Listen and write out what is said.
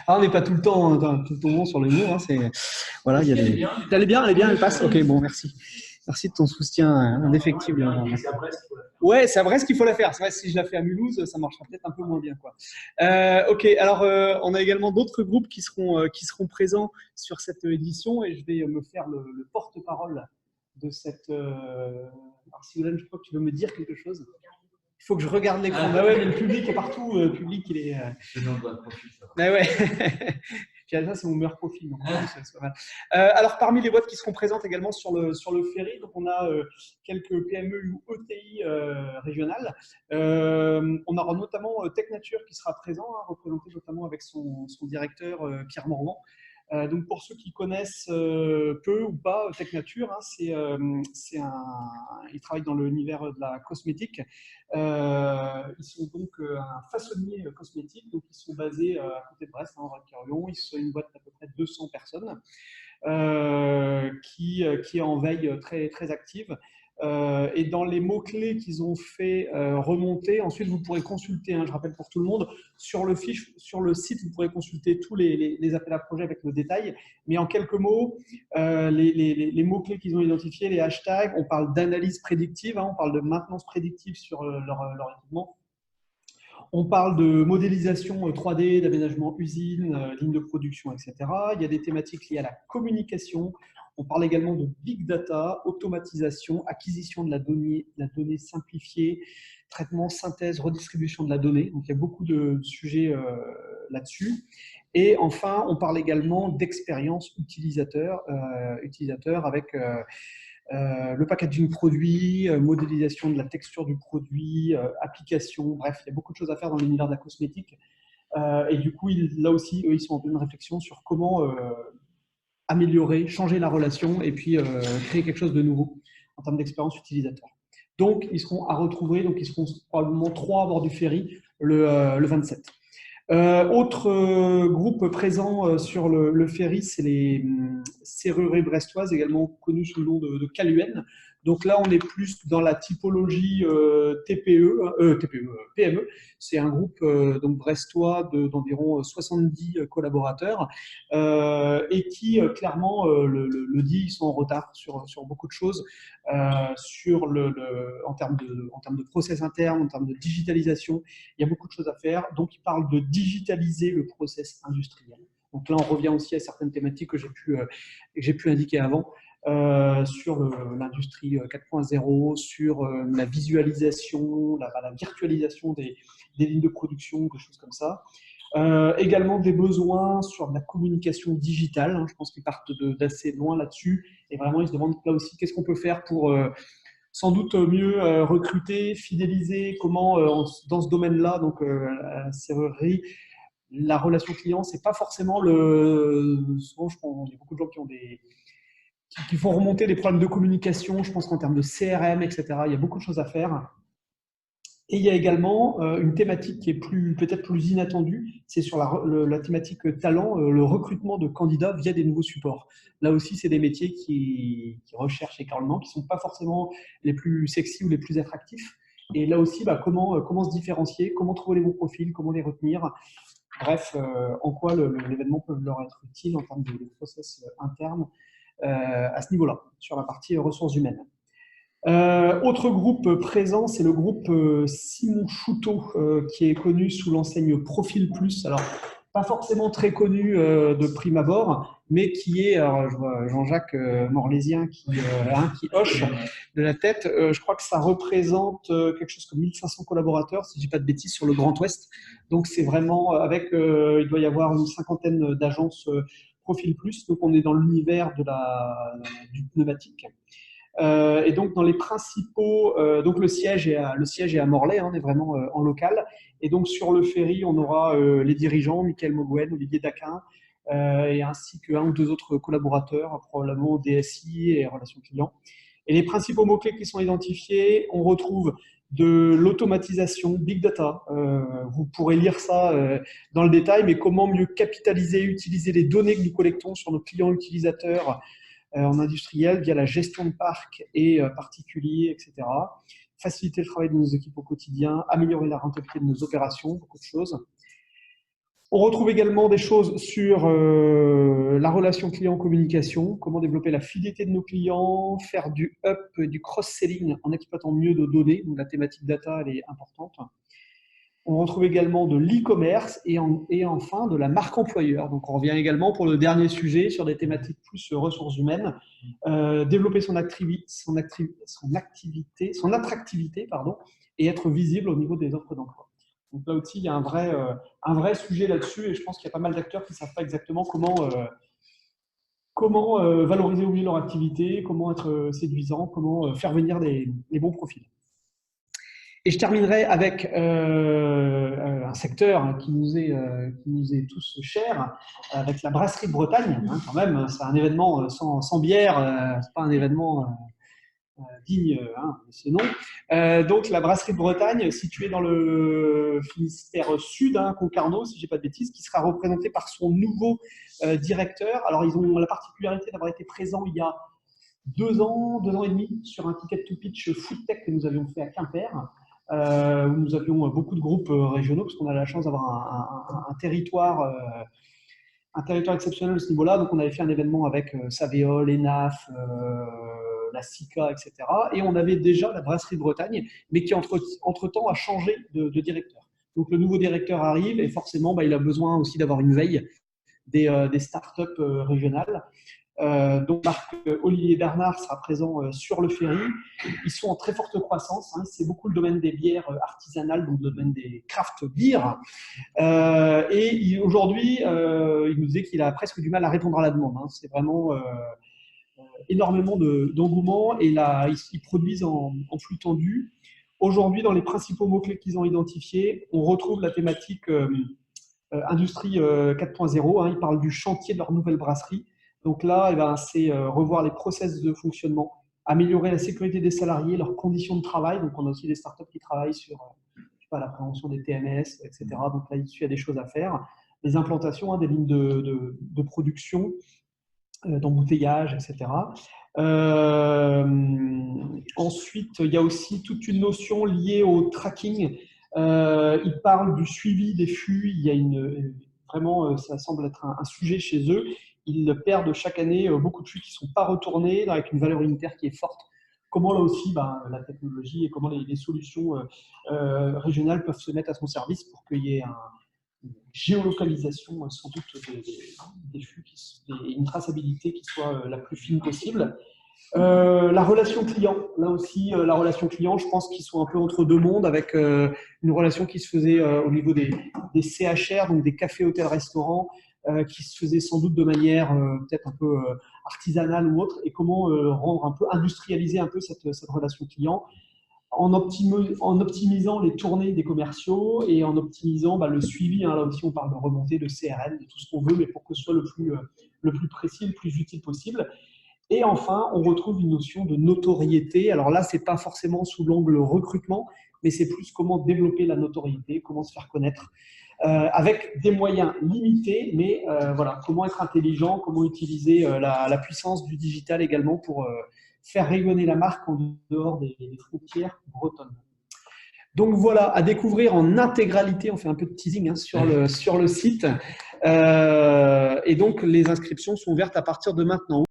Ah, on n'est pas tout le temps, tout le temps bon sur le mot. Hein, voilà, il y a des. Elle est bien, elle passe. Ok, bon, merci. Merci de ton soutien indéfectible. C'est à Brest qu'il faut la faire. Ouais, c'est à Brest qu'il faut la faire. C'est vrai, si je la fais à Mulhouse, ça marchera peut-être un peu moins bien, quoi. Ok, alors on a également d'autres groupes qui seront présents sur cette édition et je vais me faire le porte-parole de cette. Alors, Sigolène, je crois que tu veux me dire quelque chose. Il faut que je regarde l'écran. Bah ouais, mais le public est partout. Le public, il est. C'est dans le profil, ça va. Bah ouais. Puis ça, c'est mon meilleur profil. Donc, c'est pas mal. Alors, parmi les boîtes qui seront présentes également sur le ferry, donc on a quelques PME ou ETI régionales. On aura notamment Tech Nature qui sera présent, hein, représenté notamment avec son directeur Pierre Morvan. Donc pour ceux qui connaissent peu ou pas Tech Nature, hein, ils travaillent dans l'univers de la cosmétique. Ils sont donc un façonnier cosmétique, donc ils sont basés à côté de Brest, hein, en Val-Quirion. Ils sont une boîte d'à peu près 200 personnes qui est en veille très, très active. Et dans les mots-clés qu'ils ont fait remonter, ensuite vous pourrez consulter, hein, je rappelle pour tout le monde, sur le site, vous pourrez consulter tous les appels à projets avec le détail. Mais en quelques mots, les mots-clés qu'ils ont identifiés, les hashtags, on parle d'analyse prédictive, hein, on parle de maintenance prédictive sur leur équipement. On parle de modélisation 3D, d'aménagement usine, ligne de production, etc. Il y a des thématiques liées à la communication. On parle également de big data, automatisation, acquisition de la donnée simplifiée, traitement, synthèse, redistribution de la donnée. Donc, il y a beaucoup de sujets là-dessus. Et enfin, on parle également d'expérience utilisateur, avec le packaging produit, modélisation de la texture du produit, application, bref, il y a beaucoup de choses à faire dans l'univers de la cosmétique. Et du coup, là aussi, eux, ils sont en pleine réflexion sur comment améliorer, changer la relation et puis créer quelque chose de nouveau en termes d'expérience utilisateur. Donc, ils seront à retrouver, donc ils seront probablement 3 à bord du ferry le 27. Autre groupe présent sur le ferry, c'est les serrureries brestoises, également connues sous le nom de Caluen. Donc là, on est plus dans la typologie PME. C'est un groupe donc brestois d'environ 70 collaborateurs et qui clairement le dit, ils sont en retard sur beaucoup de choses en termes de process interne, en termes de digitalisation. Il y a beaucoup de choses à faire. Donc, ils parlent de digitaliser le process industriel. Donc là, on revient aussi à certaines thématiques que j'ai pu indiquer avant. Sur l'industrie 4.0, sur la visualisation, la virtualisation des lignes de production, des choses comme ça. Également des besoins sur la communication digitale. Hein, je pense qu'ils partent d'assez loin là-dessus. Et vraiment, ils se demandent là aussi qu'est-ce qu'on peut faire pour sans doute mieux recruter, fidéliser, comment dans ce domaine-là, donc la serrurerie, la relation client, c'est pas forcément souvent, je pense, il y a beaucoup de gens qui font remonter des problèmes de communication. Je pense qu'en termes de CRM, etc., il y a beaucoup de choses à faire. Et il y a également une thématique qui est peut-être plus inattendue, c'est sur la thématique talent, le recrutement de candidats via des nouveaux supports. Là aussi, c'est des métiers qui recherchent également, qui ne sont pas forcément les plus sexy ou les plus attractifs. Et là aussi, comment se différencier, comment trouver les bons profils, comment les retenir. Bref, en quoi l'événement peut leur être utile en termes de process interne à ce niveau-là, sur la partie ressources humaines. Autre groupe présent, c'est le groupe Simon Chouteau, qui est connu sous l'enseigne Profil Plus. Alors, pas forcément très connu de prime abord, mais qui est, alors, je vois Jean-Jacques Morlésien qui hoche de la tête. Je crois que ça représente quelque chose comme 1500 collaborateurs, si je dis pas de bêtises, sur le Grand Ouest. Donc, c'est vraiment il doit y avoir une cinquantaine d'agences Profil Plus. Donc, on est dans l'univers du pneumatique. Et donc dans les principaux, donc le siège est à Morlaix, hein, on est vraiment en local. Et donc sur le ferry, on aura les dirigeants, Michael Moguen, Olivier Daquin, et ainsi qu'un ou deux autres collaborateurs, probablement DSI et relations clients. Et les principaux mots-clés qui sont identifiés, on retrouve de l'automatisation, big data. Vous pourrez lire ça dans le détail, mais comment mieux capitaliser, utiliser les données que nous collectons sur nos clients utilisateurs en industriel via la gestion de parc et particuliers, etc. Faciliter le travail de nos équipes au quotidien, améliorer la rentabilité de nos opérations, beaucoup de choses. On retrouve également des choses sur la relation client-communication, comment développer la fidélité de nos clients, faire du up, du cross-selling en exploitant mieux nos données. Donc la thématique data, elle est importante. On retrouve également de l'e-commerce et enfin de la marque employeur. Donc on revient également pour le dernier sujet sur des thématiques plus ressources humaines, développer son attractivité, pardon, et être visible au niveau des offres d'emploi. Donc là aussi, il y a un vrai sujet là-dessus et je pense qu'il y a pas mal d'acteurs qui ne savent pas exactement comment valoriser au mieux leur activité, comment être séduisant, comment faire venir les bons profils. Et je terminerai avec un secteur qui nous est tous cher, avec la brasserie de Bretagne. Hein, quand même, c'est un événement sans bière, c'est pas un événement digne de ce nom. Donc la brasserie de Bretagne, située dans le Finistère Sud, Concarneau, si je dis pas de bêtises, qui sera représentée par son nouveau directeur. Alors ils ont la particularité d'avoir été présents il y a 2 ans et demi, sur un ticket to pitch food tech que nous avions fait à Quimper. Où nous avions beaucoup de groupes régionaux, parce qu'on a la chance d'avoir un territoire exceptionnel à ce niveau-là. Donc, on avait fait un événement avec Savéol, ENAF, la SICA, etc. Et on avait déjà la brasserie de Bretagne, mais qui, entre-temps, a changé de directeur. Donc, le nouveau directeur arrive et forcément, il a besoin aussi d'avoir une veille des startups régionales. Donc Marc-Olivier Bernard sera présent sur le ferry. Ils sont en très forte croissance. C'est beaucoup le domaine des bières artisanales, donc le domaine des craft beers. Et aujourd'hui, il nous disait qu'il a presque du mal à répondre à la demande. C'est vraiment énormément d'engouement et là, ils produisent en flux tendu. Aujourd'hui, dans les principaux mots-clés qu'ils ont identifiés, on retrouve la thématique Industrie 4.0. Ils parlent du chantier de leur nouvelle brasserie. Donc là, c'est revoir les process de fonctionnement, améliorer la sécurité des salariés, leurs conditions de travail. Donc, on a aussi des startups qui travaillent sur la prévention des TMS, etc. Donc là, il y a des choses à faire. Les implantations, des lignes de production, d'embouteillage, etc. Ensuite, il y a aussi toute une notion liée au tracking. Ils parlent du suivi des flux. Il y a vraiment, ça semble être un sujet chez eux. Ils perdent chaque année beaucoup de flux qui ne sont pas retournés avec une valeur unitaire qui est forte. Comment là aussi la technologie et comment les solutions régionales peuvent se mettre à son service pour qu'il y ait une géolocalisation sans doute des flux, une traçabilité qui soit la plus fine possible. La relation client, là aussi, la relation client, je pense qu'ils sont un peu entre deux mondes avec une relation qui se faisait au niveau des CHR, donc des cafés, hôtels, restaurants, qui se faisait sans doute de manière peut-être un peu artisanale ou autre, et comment rendre un peu, industrialiser un peu cette relation client en optimisant les tournées des commerciaux et en optimisant le suivi. Là aussi, on parle de remontée, de CRM, de tout ce qu'on veut, mais pour que ce soit le plus précis, le plus utile possible. Et enfin, on retrouve une notion de notoriété. Alors là, ce n'est pas forcément sous l'angle recrutement, mais c'est plus comment développer la notoriété, comment se faire connaître, avec des moyens limités, mais voilà, comment être intelligent, comment utiliser la puissance du digital également pour faire rayonner la marque en dehors des frontières bretonnes. Donc voilà, à découvrir en intégralité, on fait un peu de teasing sur le site. Et donc les inscriptions sont ouvertes à partir de maintenant.